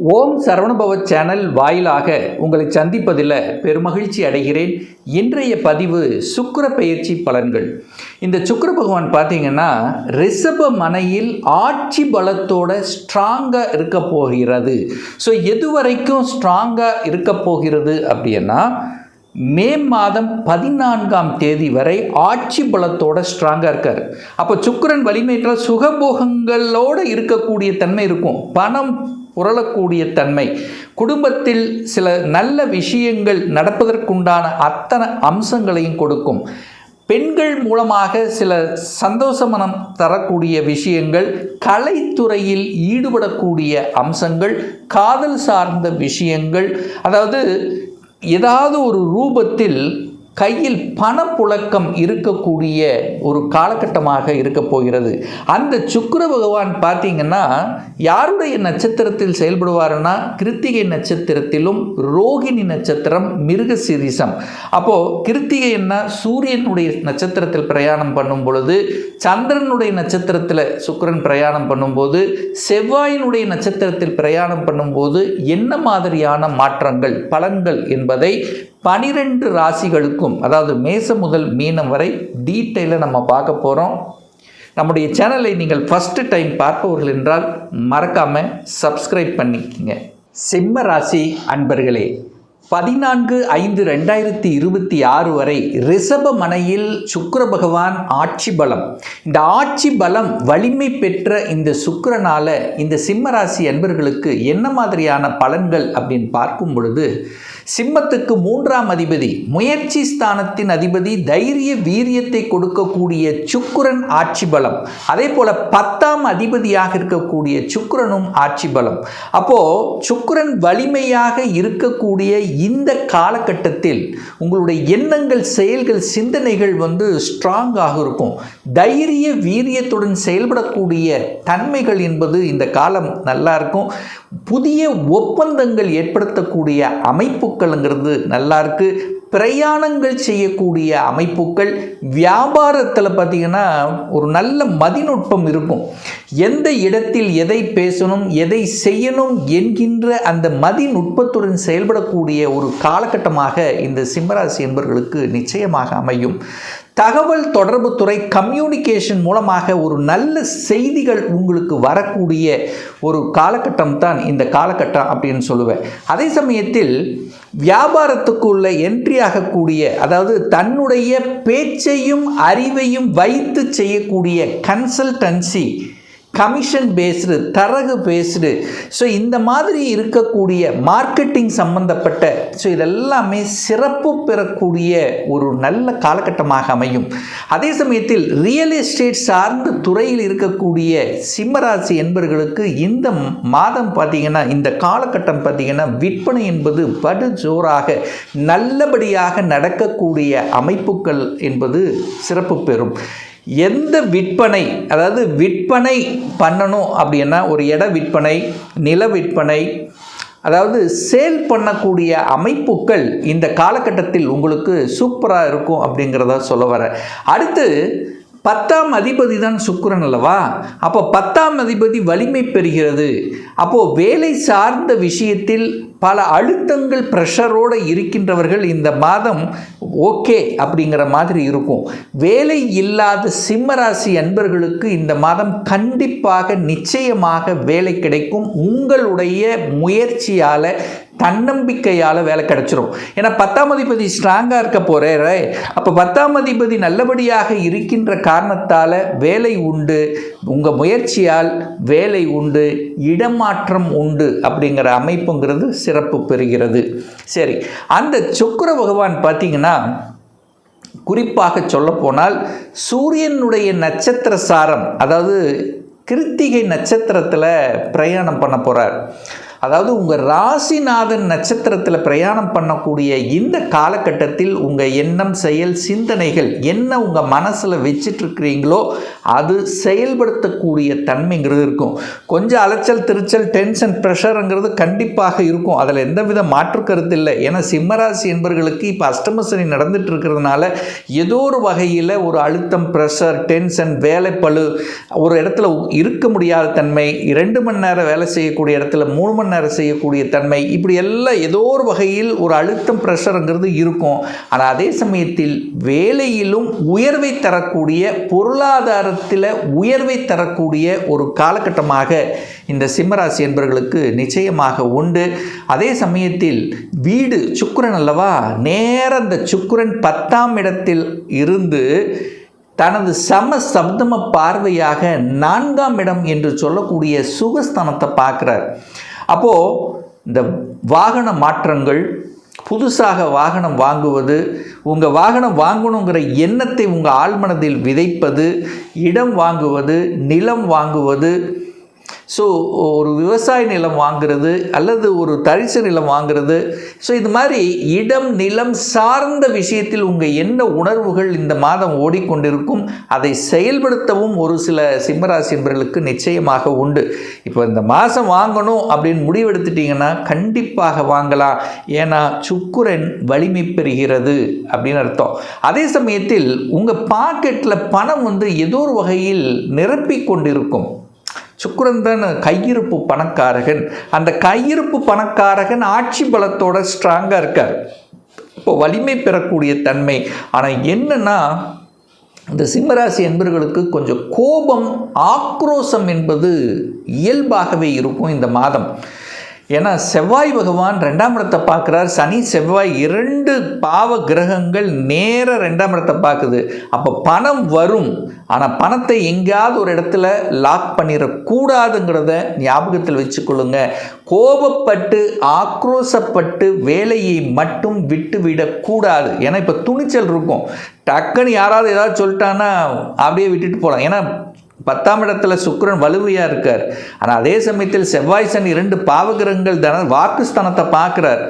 ஓம் Saravanabhava channel வாயிலாக உங்களை சந்திப்பதில் பெருமகிழ்ச்சி அடைகிறேன். இன்றைய பதிவு சுக்கிர பெயர்ச்சி பலன்கள். இந்த சுக்கிர பகவான் பார்த்தீங்கன்னா ரிஷப மனையில் ஆட்சி பலத்தோட ஸ்ட்ராங்காக இருக்க போகிறது. ஸோ எது வரைக்கும் ஸ்ட்ராங்காக இருக்க போகிறது அப்படின்னா மே மாதம் 14ஆம் தேதி வரை ஆட்சி பலத்தோட ஸ்ட்ராங்காக இருக்கார். அப்போ சுக்கிரன் வலிமையிட்டால் சுகபோகங்களோடு இருக்கக்கூடிய தன்மை இருக்கும், பணம் புரளக்கூடிய தன்மை, குடும்பத்தில் சில நல்ல விஷயங்கள் நடப்பதற்குண்டான அத்தனை அம்சங்களையும் கொடுக்கும். பெண்கள் மூலமாக சில சந்தோஷமனம் தரக்கூடிய விஷயங்கள், கலைத்துறையில் ஈடுபடக்கூடிய அம்சங்கள், காதல் சார்ந்த விஷயங்கள், அதாவது ஏதாவது ஒரு ரூபத்தில் கையில் பணப்புழக்கம் இருக்கக்கூடிய ஒரு காலகட்டமாக இருக்க போகிறது. அந்த சுக்கிர பகவான் பார்த்தீங்கன்னா யாருடைய நட்சத்திரத்தில் செயல்படுவார்னா கிருத்திகை நட்சத்திரத்திலும் ரோகிணி நட்சத்திரம் மிருகசீரிஷம். அப்போது கிருத்திகை என்ன சூரியனுடைய நட்சத்திரத்தில் பிரயாணம் பண்ணும் பொழுது, சந்திரனுடைய நட்சத்திரத்தில் சுக்கிரன் பிரயாணம் பண்ணும்போது, செவ்வாயினுடைய நட்சத்திரத்தில் பிரயாணம் பண்ணும்போது என்ன மாதிரியான மாற்றங்கள் பலன்கள் என்பதை 12 ராசிகளுக்கும், அதாவது மேசம் முதல் மீனம் வரை டீட்டெயிலாக நம்ம பார்க்க போகிறோம். நம்முடைய சேனலை நீங்கள் ஃபஸ்ட்டு டைம் பார்ப்பவர்கள் என்றால் மறக்காமல் சப்ஸ்கிரைப் பண்ணிக்கங்க. சிம்ம ராசி அன்பர்களே, 14/5/2026 வரை ரிஷப மனையில் சுக்கிர பகவான் ஆட்சி பலம். இந்த ஆட்சி பலம் வலிமை பெற்ற இந்த சுக்கிரனால இந்த சிம்ம ராசி அன்பர்களுக்கு என்ன மாதிரியான பலன்கள் அப்படின்னு பார்க்கும் பொழுது, சிம்மத்துக்கு 3ஆம் அதிபதி, முயற்சி ஸ்தானத்தின் அதிபதி, தைரிய வீரியத்தை கொடுக்கக்கூடிய சுக்கிரன் ஆட்சி பலம். அதே போல 10ஆம் அதிபதியாக இருக்கக்கூடிய சுக்கிரனும் ஆட்சி பலம். அப்போ சுக்கிரன் வலிமையாக இருக்கக்கூடிய இந்த காலகட்டத்தில் உங்களுடைய எண்ணங்கள், செயல்கள், சிந்தனைகள் ஸ்ட்ராங்காக இருக்கும். தைரிய வீரியத்துடன் செயல்படக்கூடிய தன்மைகள் என்பது இந்த காலம் நல்லா இருக்கும். புதிய ஒப்பந்தங்கள் ஏற்படுத்தக்கூடிய அமைப்புகள்ங்கிறது நல்லா இருக்கு. பிரயாணங்கள் செய்யக்கூடிய அமைப்புகள், வியாபாரத்தில் பார்த்திங்கன்னா ஒரு நல்ல மதிநுட்பம் இருக்கும். எந்த இடத்தில் எதை பேசணும், எதை செய்யணும் என்கின்ற அந்த மதிநுட்பத்துடன் செயல்படக்கூடிய ஒரு காலகட்டமாக இந்த சிம்மராசி என்பவர்களுக்கு நிச்சயமாக அமையும். தகவல் தொடர்பு துறை, கம்யூனிகேஷன் மூலமாக ஒரு நல்ல செய்திகள் உங்களுக்கு வரக்கூடிய ஒரு காலகட்டம் தான் இந்த காலகட்டம் அப்படின்னு சொல்லுவேன். அதே சமயத்தில் வியாபாரத்துக்குள்ள என்ட்ரி ஆகக்கூடிய, அதாவது தன்னுடைய பேச்சையும் அறிவையும் வைத்து செய்யக்கூடிய கன்சல்டன்சி, கமிஷன் பேஸ்டு, தரகு பேஸ்டு, ஸோ இந்த மாதிரி இருக்கக்கூடிய மார்க்கெட்டிங் சம்பந்தப்பட்ட, ஸோ இதெல்லாமே சிறப்பு பெறக்கூடிய ஒரு நல்ல காலகட்டமாக அமையும். அதே சமயத்தில் ரியல் எஸ்டேட் சார்ந்த துறையில் இருக்கக்கூடிய சிம்மராசி என்பவர்களுக்கு இந்த மாதம் பார்த்திங்கன்னா, இந்த காலகட்டம் பார்த்திங்கன்னா விற்பனை என்பது படு ஜோராக நல்லபடியாக நடக்கக்கூடிய அமைப்புகள் என்பது சிறப்பு பெறும். எந்த விற்பனை, அதாவது விற்பனை பண்ணணும் அப்படின்னா ஒரு இட விற்பனை, நில விற்பனை, அதாவது சேல் பண்ணக்கூடிய அமைப்புகள் இந்த காலகட்டத்தில் உங்களுக்கு சூப்பராக இருக்கும் அப்படிங்கிறத சொல்ல வரேன். அடுத்து 10ஆம் அதிபதி தான் சுக்கிரன் அல்லவா? அப்போ 10ஆம் அதிபதி வலிமை பெறுகிறது. அப்போது வேலை சார்ந்த விஷயத்தில் பல அழுத்தங்கள், ப்ரெஷரோடு இருக்கின்றவர்கள் இந்த மாதம் ஓகே அப்படிங்கிற மாதிரி இருக்கும். வேலை இல்லாத சிம்மராசி அன்பர்களுக்கு இந்த மாதம் கண்டிப்பாக நிச்சயமாக வேலை கிடைக்கும். உங்களுடைய முயற்சியால், தன்னம்பிக்கையால் வேலை கிடைச்சிரும். ஏன்னா 10ஆம் அதிபதி ஸ்ட்ராங்காக இருக்க போகிறாரு. அப்போ 10ஆம் அதிபதி நல்லபடியாக இருக்கின்ற காரணத்தால் வேலை உண்டு, உங்கள் முயற்சியால் வேலை உண்டு, இடமாற்றம் உண்டு அப்படிங்கிற அமைப்புங்கிறது சிறப்பு பெறுகிறது. சரி, அந்த சுக்கிர பகவான் பார்த்திங்கன்னா குறிப்பாக சொல்லப்போனால் சூரியனுடைய நட்சத்திர சாரம், அதாவது கிருத்திகை நட்சத்திரத்தில் பிரயாணம் பண்ண போகிறார். அதாவது உங்கள் ராசிநாதன் நட்சத்திரத்தில் பிரயாணம் பண்ணக்கூடிய இந்த காலகட்டத்தில் உங்கள் எண்ணம், செயல், சிந்தனைகள் என்ன உங்கள் மனசில் வச்சிட்ருக்கிறீங்களோ அது செயல்படுத்தக்கூடிய தன்மைங்கிறது இருக்கும். கொஞ்சம் அலைச்சல், திருச்சல், டென்ஷன், ப்ரெஷருங்கிறது கண்டிப்பாக இருக்கும். அதில் எந்தவித மாற்று கருத்து இல்லை. ஏன்னா சிம்மராசி என்பவர்களுக்கு இப்போ அஷ்டமசனி நடந்துட்டு இருக்கிறதுனால ஏதோ ஒரு வகையில் ஒரு அழுத்தம், ப்ரெஷர், டென்ஷன், வேலைப்பளு, ஒரு இடத்துல இருக்க முடியாத தன்மை, 2 மணி நேரம் வேலை செய்யக்கூடிய இடத்துல 3 மணி மணி நேரம் செய்யக்கூடிய தன்மை, இப்படி எல்லாம் ஏதோ ஒரு வகையில் ஒரு அழுத்தம் ப்ரெஷருங்கிறது இருக்கும். ஆனால் அதே சமயத்தில் வேலையிலும் உயர்வை தரக்கூடிய, பொருளாதாரத்தில் உயர்வை தரக்கூடிய ஒரு காலகட்டமாக இந்த சிம்மராசி என்பவர்களுக்கு நிச்சயமாக உண்டு. அதே சமயத்தில் வீடு சுக்கிரன் அல்லவா, நேர அந்த சுக்கிரன் 10ஆம் இடத்தில் இருந்து தனது சப்தம பார்வையாக 4ஆம் இடம் என்று சொல்லக்கூடிய சுகஸ்தானத்தை பார்க்குறார். அப்போது இந்த வாகன மாற்றங்கள், புதுசாக வாகனம் வாங்குவது, உங்கள் வாகனம் வாங்கணுங்கிற எண்ணத்தை உங்கள் ஆழ்மனதில் விதைப்பது, இடம் வாங்குவது, நிலம் வாங்குவது, ஸோ ஒரு விவசாய நிலம் வாங்கிறது அல்லது ஒரு தரிசு நிலம் வாங்கிறது, ஸோ இது மாதிரி இடம் நிலம் சார்ந்த விஷயத்தில் உங்கள் என்ன உணர்வுகள் இந்த மாதம் ஓடிக்கொண்டிருக்கும், அதை செயல்படுத்தவும் ஒரு சில சிம்மராசி என்பவர்களுக்கு நிச்சயமாக உண்டு. இப்போ இந்த மாதம் வாங்கணும் அப்படின்னு முடிவெடுத்துட்டிங்கன்னா கண்டிப்பாக வாங்கலாம். ஏன்னா சுக்கிரன் வலிமை பெறுகிறது அப்படின்னு அர்த்தம். அதே சமயத்தில் உங்கள் பாக்கெட்டில் பணம் ஏதோ ஒரு வகையில் நிரப்பிக் கொண்டிருக்கும். சுக்கிரன் தான் கையிருப்பு பணக்காரகன். அந்த கையிருப்பு பணக்காரகன் ஆட்சி பலத்தோட ஸ்ட்ராங்காக இருக்கார். இப்போ வலிமை பெறக்கூடிய தன்மை. ஆனால் என்னன்னா, இந்த சிம்மராசி என்பவர்களுக்கு கொஞ்சம் கோபம், ஆக்ரோஷம் என்பது இயல்பாகவே இருக்கும் இந்த மாதம். ஏன்னா செவ்வாய் பகவான் 2ஆம் இடத்தை பார்க்குறார். சனி செவ்வாய் 2 பாவ கிரகங்கள் நேர 2ஆம் இடத்தை பார்க்குது. அப்போ பணம் வரும். ஆனால் பணத்தை எங்கேயாவது ஒரு இடத்துல லாக் பண்ணிடக்கூடாதுங்கிறத ஞாபகத்தில் வச்சுக்கொள்ளுங்க. கோபப்பட்டு ஆக்ரோஷப்பட்டு வேலையை மட்டும் விட்டுவிடக்கூடாது. ஏன்னா இப்போ துணிச்சல் இருக்கும். டக்குன்னு யாராவது ஏதாவது சொல்லிட்டான்னா அப்படியே விட்டுட்டு போகலாம். ஏன்னா 10ஆம் இடத்துல சுக்கிரன் வலுவையாக இருக்கார். ஆனால் அதே சமயத்தில் செவ்வாய் சனி 2 பாவகிரகங்கள் வாக்குஸ்தானத்தை பார்க்குறார்.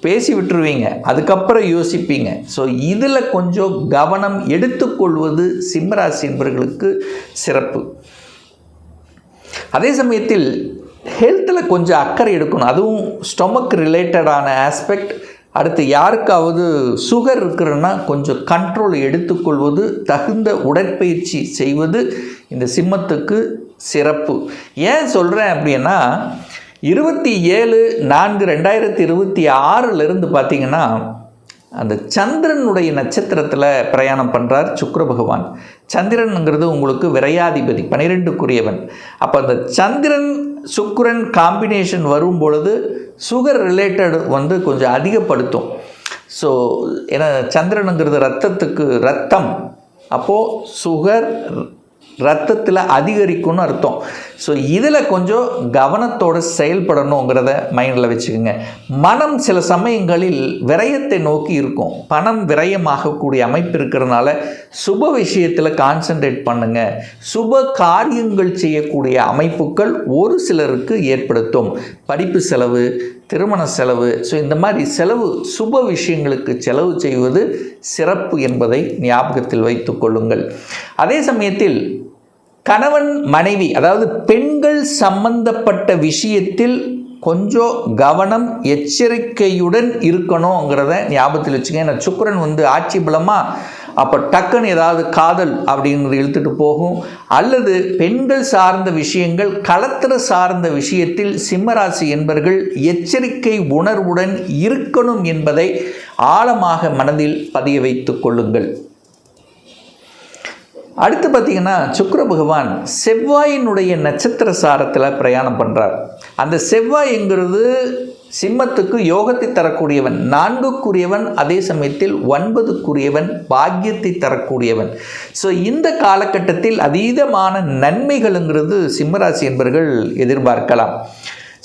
பேசி விட்டுருவீங்க, அதுக்கப்புறம் யோசிப்பீங்க. ஸோ இதில் கொஞ்சம் கவனம் எடுத்துக்கொள்வது சிம்மராசி என்பவர்களுக்கு சிறப்பு. அதே சமயத்தில் ஹெல்த்தில் கொஞ்சம் அக்கறை எடுக்கணும். அதுவும் ஸ்டொமக் ரிலேட்டடான ஆஸ்பெக்ட். அடுத்து யாருக்காவது சுகர் இருக்கிறன்னா கொஞ்சம் கண்ட்ரோல் எடுத்துக்கொள்வது, தகுந்த உடற்பயிற்சி செய்வது இந்த சிம்மத்துக்கு சிறப்பு. ஏன் சொல்கிறேன் அப்படின்னா, 27/4/2026 பார்த்திங்கன்னா அந்த சந்திரனுடைய நட்சத்திரத்தில் பிரயாணம் பண்ணுறார் சுக்கிர பகவான். சந்திரனுங்கிறது உங்களுக்கு விரையாதிபதி, 12க்குரியவன். அப்போ அந்த சந்திரன் சுக்கிரன் காம்பினேஷன் வரும் பொழுது சுகர் ரிலேட்டட் கொஞ்சம் அதிகப்படுத்தும். ஸோ ஏன்னா சந்திரனுங்கிறது ரத்தத்துக்கு ரத்தம், அப்போது சுகர் ரத்தத்தில் அதிகரிக்கும்னு அர்த்தம். ஸோ இதில் கொஞ்சம் கவனத்தோடு செயல்படணுங்கிறத மைண்டில் வச்சுக்கோங்க. மனம் சில சமயங்களில் விரயத்தை நோக்கி இருக்கும். பணம் விரயமாகக்கூடிய அமைப்பு இருக்கிறதுனால சுப விஷயத்தில் கான்சன்ட்ரேட் பண்ணுங்கள். சுப காரியங்கள் செய்யக்கூடிய அமைப்புகள் ஒரு சிலருக்கு ஏற்படுத்தும். படிப்பு செலவு, திருமண செலவு, ஸோ இந்த மாதிரி செலவு, சுப விஷயங்களுக்கு செலவு செய்வது சிறப்பு என்பதை ஞாபகத்தில் வைத்து கொள்ளுங்கள். அதே சமயத்தில் கணவன் மனைவி, அதாவது பெண்கள் சம்பந்தப்பட்ட விஷயத்தில் கொஞ்சம் கவனம், எச்சரிக்கையுடன் இருக்கணுங்கிறத ஞாபகத்தில் வச்சுங்க. ஏன்னா சுக்கிரன் ஆட்சி பலமாக, அப்போ டக்குன்னு ஏதாவது காதல் அப்படிங்கிறது இழுத்துட்டு போகும். அல்லது பெண்கள் சார்ந்த விஷயங்கள், களத்திர சார்ந்த விஷயத்தில் சிம்மராசி என்பவர்கள் எச்சரிக்கை உணர்வுடன் இருக்கணும் என்பதை ஆழமாக மனதில் பதிய வைத்து கொள்ளுங்கள். அடுத்து பார்த்திங்கன்னா, சுக்கிர பகவான் செவ்வாயினுடைய நட்சத்திர சாரத்தில் பிரயாணம் பண்ணுறார். அந்த செவ்வாய்ங்கிறது சிம்மத்துக்கு யோகத்தை தரக்கூடியவன், 4க்குரியவன், அதே சமயத்தில் 9க்குரியவன், பாக்கியத்தை தரக்கூடியவன். ஸோ இந்த காலகட்டத்தில் அதீதமான நன்மைகளுங்கிறது சிம்மராசி என்பவர்கள் எதிர்பார்க்கலாம்.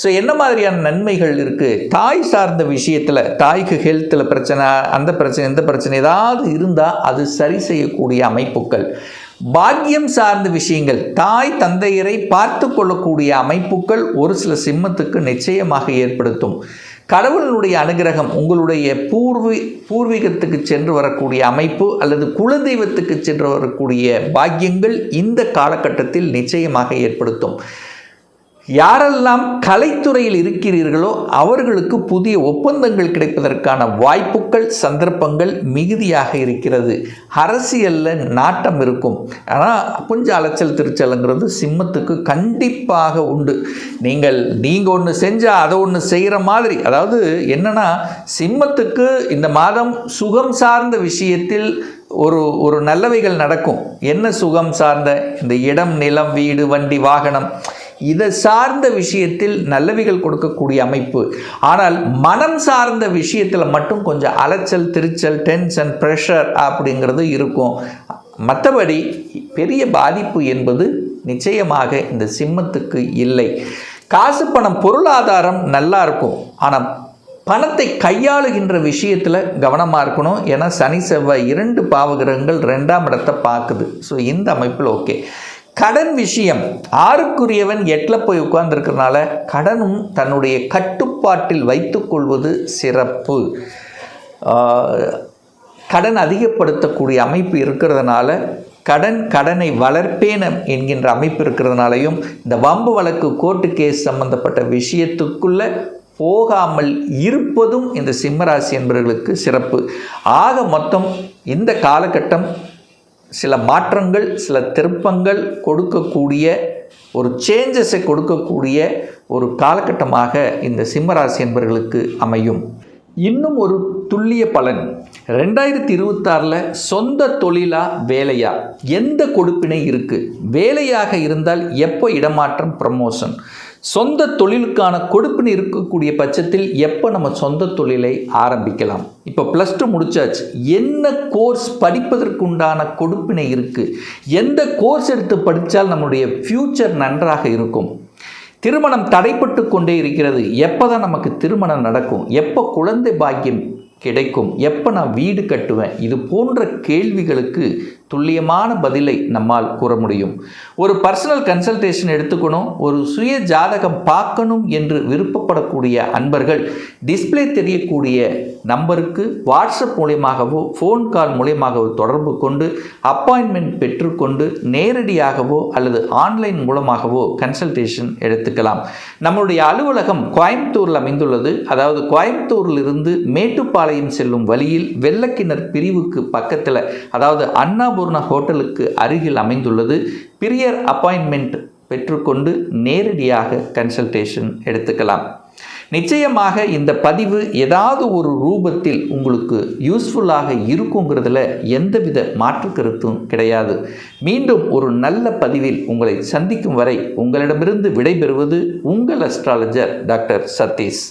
ஸோ என்ன மாதிரியான நன்மைகள் இருக்குது? தாய் சார்ந்த விஷயத்தில், தாய்க்கு ஹெல்த்தில் பிரச்சனை, அந்த பிரச்சனை, இந்த பிரச்சனை ஏதாவது இருந்தால் அது சரி செய்யக்கூடிய அமைப்புகள். பாக்கியம் சார்ந்த விஷயங்கள், தாய் தந்தையரை பார்த்து கொள்ளக்கூடிய அமைப்புகள் ஒரு சில சிம்மத்துக்கு நிச்சயமாக ஏற்படுத்தும். கடவுளுடைய அனுகிரகம், உங்களுடைய பூர்வீகத்துக்கு சென்று வரக்கூடிய அமைப்பு அல்லது குலதெய்வத்துக்கு சென்று வரக்கூடிய பாக்கியங்கள் இந்த காலகட்டத்தில் நிச்சயமாக ஏற்படுத்தும். யாரெல்லாம் கலைத்துறையில் இருக்கிறீர்களோ அவர்களுக்கு புதிய ஒப்பந்தங்கள் கிடைப்பதற்கான வாய்ப்புகள் சந்தர்ப்பங்கள் மிகுதியாக இருக்கிறது. அரசியலில் நாட்டம் இருக்கும். ஆனால் கொஞ்சம் அலைச்சல் திருச்சலுங்கிறது சிம்மத்துக்கு கண்டிப்பாக உண்டு. நீங்கள் ஒன்று செஞ்சால் அதை ஒன்று செய்கிற மாதிரி, அதாவது என்னென்னா சிம்மத்துக்கு இந்த மாதம் சுகம் சார்ந்த விஷயத்தில் ஒரு நல்லவைகள் நடக்கும். என்ன சுகம் சார்ந்த? இந்த இடம், நிலம், வீடு, வண்டி, வாகனம் இதை சார்ந்த விஷயத்தில் நல்லவைகள் கொடுக்கக்கூடிய அமைப்பு. ஆனால் மனம் சார்ந்த விஷயத்தில் மட்டும் கொஞ்சம் அலைச்சல் திருச்சல், டென்ஷன், ப்ரெஷர் அப்படிங்கிறது இருக்கும். மற்றபடி பெரிய பாதிப்பு என்பது நிச்சயமாக இந்த சிம்மத்துக்கு இல்லை. காசு பணம் பொருளாதாரம் நல்லா இருக்கும். ஆனால் பணத்தை கையாளுகின்ற விஷயத்தில் கவனமாக இருக்கணும். ஏன்னா சனி செவ்வாய் 2 பாவகிரகங்கள் 2ஆம் இடத்தை பார்க்குது. ஸோ இந்த அமைப்பில் ஓகே. கடன் விஷயம், 6க்குரியவன் 8ல் போய் உட்கார்ந்துருக்கிறதுனால கடனும் தன்னுடைய கட்டுப்பாட்டில் வைத்துக்கொள்வது சிறப்பு. கடன் அதிகப்படுத்தக்கூடிய அமைப்பு இருக்கிறதுனால கடனை வளர்ப்பேன் என்கின்ற அமைப்பு இருக்கிறதுனாலையும் இந்த வம்பு வழக்கு கோர்ட்டு கேஸ் சம்பந்தப்பட்ட விஷயத்துக்குள்ளே போகாமல் இருப்பதும் இந்த சிம்மராசி என்பவர்களுக்கு சிறப்பு. ஆக மொத்தம் இந்த காலகட்டம் சில மாற்றங்கள், சில திருப்பங்கள் கொடுக்கக்கூடிய ஒரு சேஞ்சஸை கொடுக்கக்கூடிய ஒரு காலகட்டமாக இந்த சிம்மராசி என்பவர்களுக்கு அமையும். இன்னும் ஒரு துல்லிய பலன், 2026 சொந்த தொழிலா வேலையா, எந்த கொடுப்பினை இருக்குது? வேலையாக இருந்தால் எப்போ இடமாற்றம், ப்ரமோஷன்? சொந்த தொழிலுக்கான கொடுப்பினை இருக்கக்கூடிய பட்சத்தில் எப்போ நம்ம சொந்த தொழிலை ஆரம்பிக்கலாம்? இப்போ +2 முடிச்சாச்சு. என்ன கோர்ஸ் படிப்பதற்குண்டான கொடுப்பினை இருக்குது? எந்த கோர்ஸ் எடுத்து படித்தால் நம்முடைய ஃப்யூச்சர் நன்றாக இருக்கும்? திருமணம் தடைப்பட்டு கொண்டே இருக்கிறது. எப்போ தான் நமக்கு திருமணம் நடக்கும்? எப்போ குழந்தை பாக்கியம் கிடைக்கும்? எப்போ நான் வீடு கட்டுவேன்? இது போன்ற கேள்விகளுக்கு துல்லியமான பதிலை நம்மால் கூற முடியும். ஒரு பர்சனல் கன்சல்டேஷன் எடுத்துக்கணும், ஒரு சுய ஜாதகம் பார்க்கணும் என்று விருப்பப்படக்கூடிய அன்பர்கள் டிஸ்பிளே தெரியக்கூடிய நம்பருக்கு வாட்ஸ்அப் மூலியமாகவோ ஃபோன் கால் மூலியமாகவோ தொடர்பு கொண்டு அப்பாயின்மெண்ட் பெற்றுக்கொண்டு நேரடியாகவோ அல்லது ஆன்லைன் மூலமாகவோ கன்சல்டேஷன் எடுத்துக்கலாம். நம்முடைய அலுவலகம் கோயம்புத்தூரில் அமைந்துள்ளது. அதாவது கோயம்புத்தூரிலிருந்து மேட்டுப்பாளையம் செல்லும் வழியில் வெள்ளக்கிணர் பிரிவுக்கு பக்கத்தில், அதாவது அண்ணாபூர்ணா ஹோட்டலுக்கு அருகில் அமைந்துள்ளது. பிரியர் அப்பாயின்மெண்ட் பெற்றுக்கொண்டு நேரடியாக கன்சல்டேஷன் எடுத்துக்கலாம். நிச்சயமாக இந்த பதிவு ஏதாவது ஒரு ரூபத்தில் உங்களுக்கு யூஸ்ஃபுல்லாக இருக்குங்கிறதுல எந்தவித மாற்று கருத்தும் கிடையாது. மீண்டும் ஒரு நல்ல பதிவில் உங்களை சந்திக்கும் வரை உங்களிடமிருந்து விடைபெறுவது உங்கள் அஸ்ட்ராலஜர் டாக்டர் சதீஷ்.